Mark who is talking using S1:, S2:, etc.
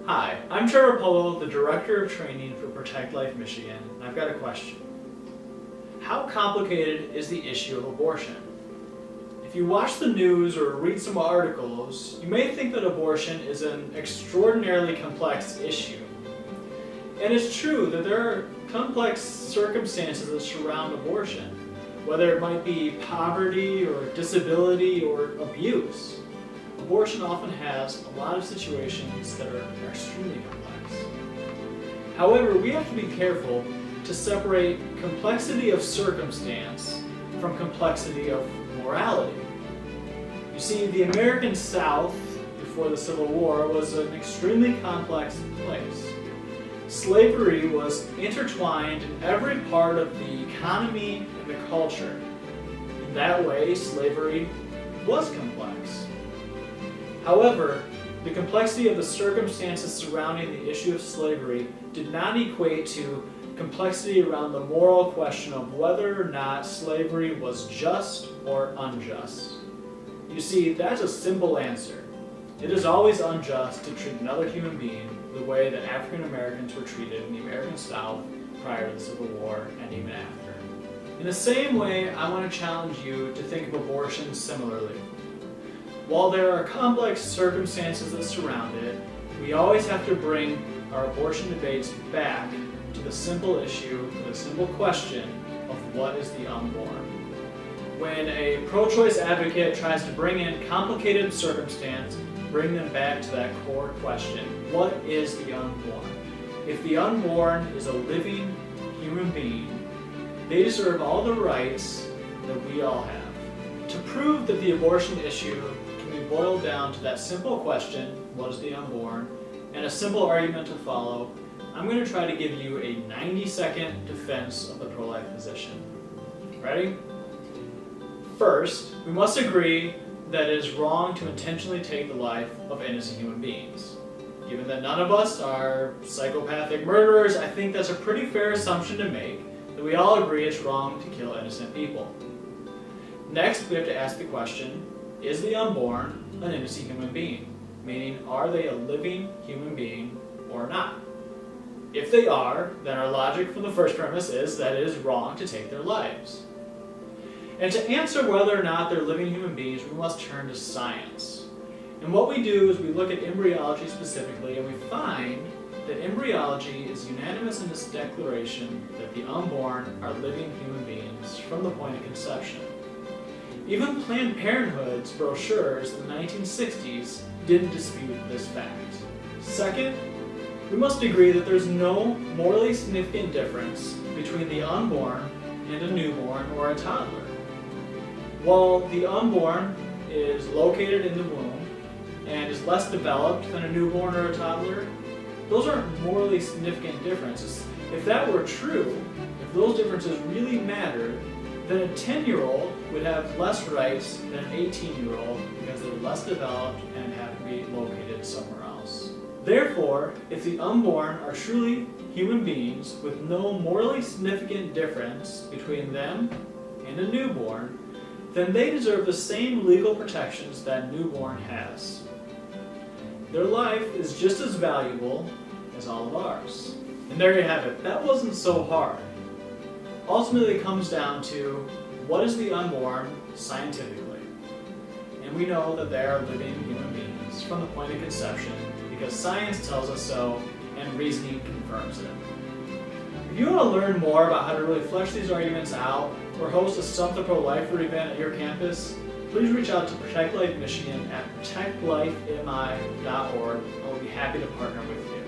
S1: Hi, I'm Trevor Polo, the Director of Training for Protect Life Michigan, and I've got a question. How complicated is the issue of abortion? If you watch the news or read some articles, you may think that abortion is an extraordinarily complex issue. And it's true that there are complex circumstances that surround abortion, whether it might be poverty or disability or abuse. Abortion often has a lot of situations that are extremely complex. However, we have to be careful to separate complexity of circumstance from complexity of morality. You see, the American South before the Civil War was an extremely complex place. Slavery was intertwined in every part of the economy and the culture. In that way, slavery was complex. However, the complexity of the circumstances surrounding the issue of slavery did not equate to complexity around the moral question of whether or not slavery was just or unjust. You see, that's a simple answer. It is always unjust to treat another human being the way that African Americans were treated in the American South prior to the Civil War and even after. In the same way, I want to challenge you to think of abortion similarly. While there are complex circumstances that surround it, we always have to bring our abortion debates back to the simple issue, the simple question of what is the unborn. When a pro-choice advocate tries to bring in complicated circumstance, bring them back to that core question, what is the unborn? If the unborn is a living human being, they deserve all the rights that we all have. To prove that the abortion issue can be boiled down to that simple question, what is the unborn, and a simple argument to follow, I'm going to try to give you a 90-second defense of the pro-life position. Ready? First, we must agree that it is wrong to intentionally take the life of innocent human beings. Given that none of us are psychopathic murderers, I think that's a pretty fair assumption to make, that we all agree it's wrong to kill innocent people. Next, we have to ask the question, is the unborn an innocent human being? Meaning, are they a living human being or not? If they are, then our logic from the first premise is that it is wrong to take their lives. And to answer whether or not they're living human beings, we must turn to science. And what we do is we look at embryology specifically, and we find that embryology is unanimous in its declaration that the unborn are living human beings from the point of conception. Even Planned Parenthood's brochures in the 1960s didn't dispute this fact. Second, we must agree that there's no morally significant difference between the unborn and a newborn or a toddler. While the unborn is located in the womb and is less developed than a newborn or a toddler, those aren't morally significant differences. If that were true, if those differences really mattered, then a 10-year-old would have less rights than an 18-year-old because they're less developed and have to be located somewhere else. Therefore, if the unborn are truly human beings with no morally significant difference between them and a newborn, then they deserve the same legal protections that newborn has. Their life is just as valuable as all of ours. And there you have it. That wasn't so hard. Ultimately, it comes down to what is the unborn scientifically? And we know that they are living human beings from the point of conception because science tells us so and reasoning confirms it. If you want to learn more about how to really flesh these arguments out or host a Stump the Pro-Lifer event at your campus, please reach out to Protect Life Michigan at protectlifemi.org and we'll be happy to partner with you.